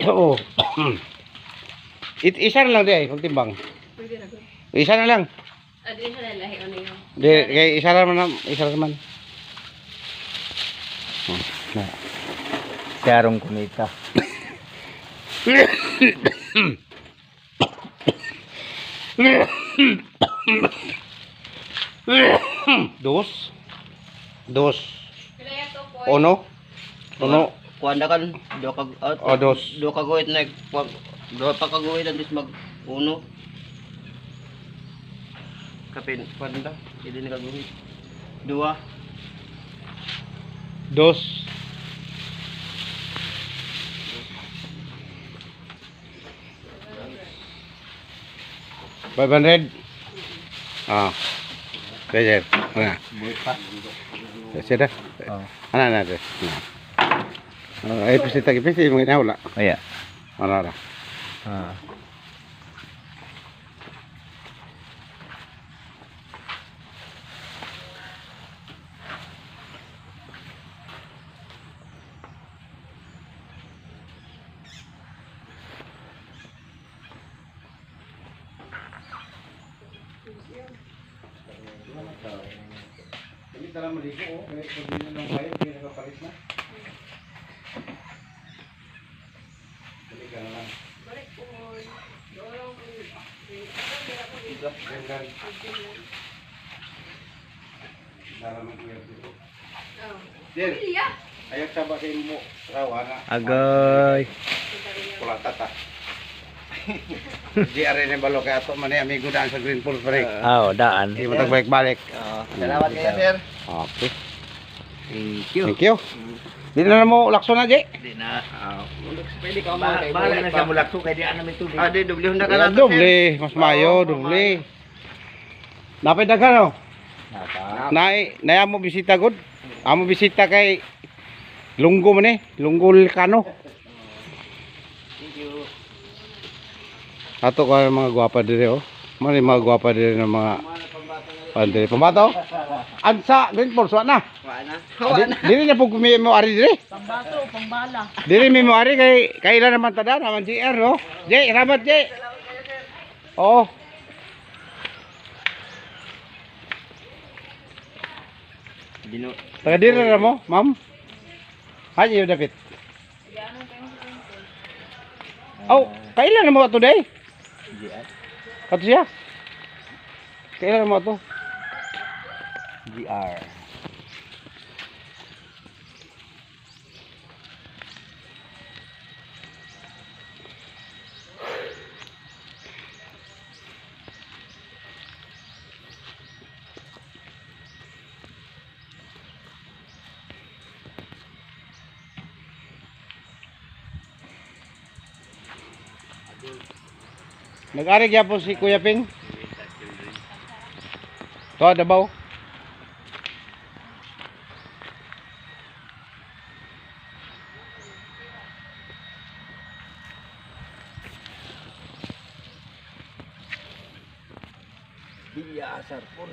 Oo. Isa na lang di ay, kung timbang. Pwede na ko. Isa na lang. Adi sa lalahi o niyo. Di, kay isa naman, isa naman. Na. Sarong kumita. Dos. Dos. Kaya to po. Uno. Uno. Kuanda kan do ka O dos. do ka guhit na do pa ka guhit ang dis mag uno. Kapin kuanda hindi na ka guhit. Dua. Dos. $500. Ah. Pleasure. Ano? Buhit pa. Sida. Oh. Ano na ito? Ay, pisi mo ina wala. Aya. Ano na? Ah. Ini dalam meligo, oh, kaya pagbilan ng bayo, kaya nakapalit na. Balik ka na lang. Balik po. Dorong po. Gangan. Dalaman ko yan dito. Oh. Dir, Iya. ayak sabak kayo mo. Rawa na. Agoy. Pula tata. Di are ni balo kay ato man ni amigo daan sa Green Pool pare. Ah, daan. Di mo balik-balik. Salamat kayo, sir. Okay. Thank you. Thank you. Di na mo lakso na, Jay. Di na. Pwede ka mo kay Bala na siya mulakso kay di namin tubig. Ah, di doble na ka na. Doble, mas mayo, doble. Napay dagan oh. Napa. Nay mo bisita gud. Amo bisita kay Lunggo man eh, Lunggo Volcano. Thank you. Ato ko mga gwapa dire oh. Mani mga gwapa dire ng mga pandire. Pambato? Ansa, Green Pool wa na. Dili na pug mi mo ari dire. Pambato, pambala. Dili mi mo ari kay ila naman tada naman GR oh. Jay, ramat Jay. Oh. Dino. Taga dire na mo, ma'am. Haji David. Oh, kailan na mo ato day? GR. Ato siya. Kailan na mo ato? GR. Nag-ari gyapon si Kuya Ping. To Davao. Biya asar pun.